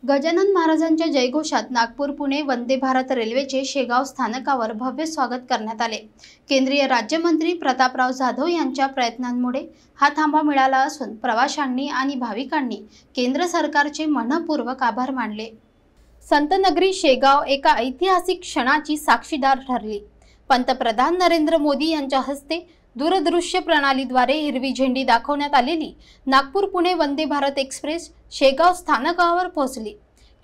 गजानन महाराजांच्या जयघोषात नागपूर पुणे वंदे भारत रेल्वेचे शेगाव स्थानकावर भव्य स्वागत करण्यात आले। केंद्रीय राज्यमंत्री प्रतापराव जाधव यांच्या प्रयत्नांमुळे हा थांबा मिळाला असून प्रवाशांनी आणि भाविकांनी केंद्र सरकारचे मनपूर्वक आभार मानले। संतनगरी शेगाव एका ऐतिहासिक क्षणाची साक्षीदार ठरली। पंतप्रधान नरेंद्र मोदी यांच्या हस्ते दूरदृश्य प्रणालीद्वारे हिरवी झेंडी दाखवण्यात आलेली नागपूर पुणे वंदे भारत एक्सप्रेस शेगाव स्थानकावर पोहोचली।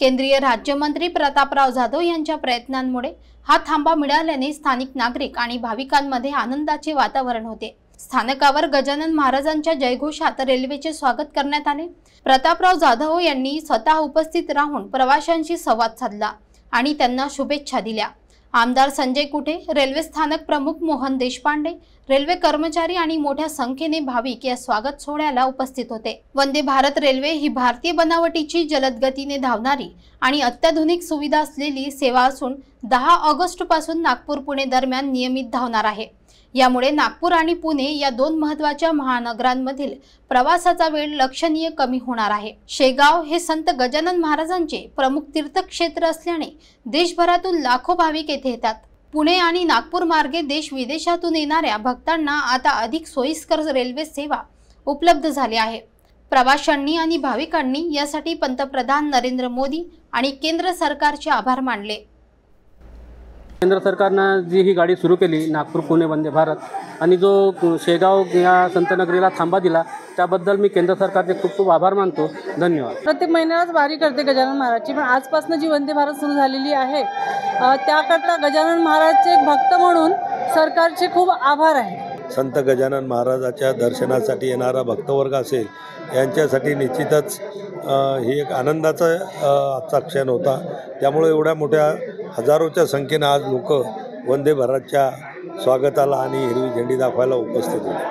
केंद्रीय राज्यमंत्री प्रतापराव जाधव यांच्या प्रयत्नांमुळे हा थांबा मिळाल्याने स्थानिक नागरिक आणि भाविकांमध्ये आनंदाचे वातावरण होते। स्थानकावर गजानन महाराजांच्या जयघोषात रेल्वेचे स्वागत करण्यात आले। प्रतापराव जाधव यांनी स्वतः उपस्थित राहून प्रवाशांशी संवाद साधला आणि त्यांना शुभेच्छा दिल्या। आमदार संजय कुटे, रेल्वे स्थानक प्रमुख मोहन देशपांडे, रेल्वे कर्मचारी आणि मोठ्या संख्येने भाविक या स्वागत सोहळ्याला उपस्थित होते। वंदे भारत रेल्वे ही भारतीय बनावटीची जलद गतीने धावणारी आणि अत्याधुनिक सुविधा असलेली सेवा असून 10 ऑगस्ट पासून नागपूर पुणे दरम्यान नियमित धावणार आहे। यामुळे नागपूर आणि पुणे या दोन महत्त्वाच्या महानगरांमधील प्रवासाचा वेळ लक्षणीय कमी होणार आहे। शेगाव हे संत गजानन महाराजांचे प्रमुख तीर्थक्षेत्र असल्याने देशभरातून लाखो भाविक येथे येतात। पुणे आणि नागपूर मार्गे देश विदेशातून येणाऱ्या भक्तांना आता अधिक सोयीस्कर रेल्वे सेवा उपलब्ध झाली आहे। प्रवाशांनी आणि भाविकांनी यासाठी पंतप्रधान नरेंद्र मोदी आणि केंद्र सरकारचे आभार मानले। केंद्र सरकारनं जी ही गाडी सुरू केली नागपूर पुणे वंदे भारत आणि जो शेगाव या संतनगरीला थांबा दिला त्याबद्दल मी केंद्र सरकारचे खूप खूप आभार मानतो। धन्यवाद। प्रत्येक महिन्यालाच वारी करते गजानन महाराजची, पण आजपासून जी वंदे भारत सुरू झालेली आहे त्याकरता गजानन महाराजचे एक भक्त म्हणून सरकारचे खूप आभार आहे। संत गजानन महाराजाच्या दर्शनासाठी येणारा भक्तवर्ग असेल यांच्यासाठी निश्चितच ही एक आनंदाचा आजचा क्षण होता। त्यामुळे एवढ्या मोठ्या हजारोच्या संख्येने आज लोक वंदे भारतच्या स्वागताला आणि हिरवी झेंडी दाखवायला उपस्थित होते।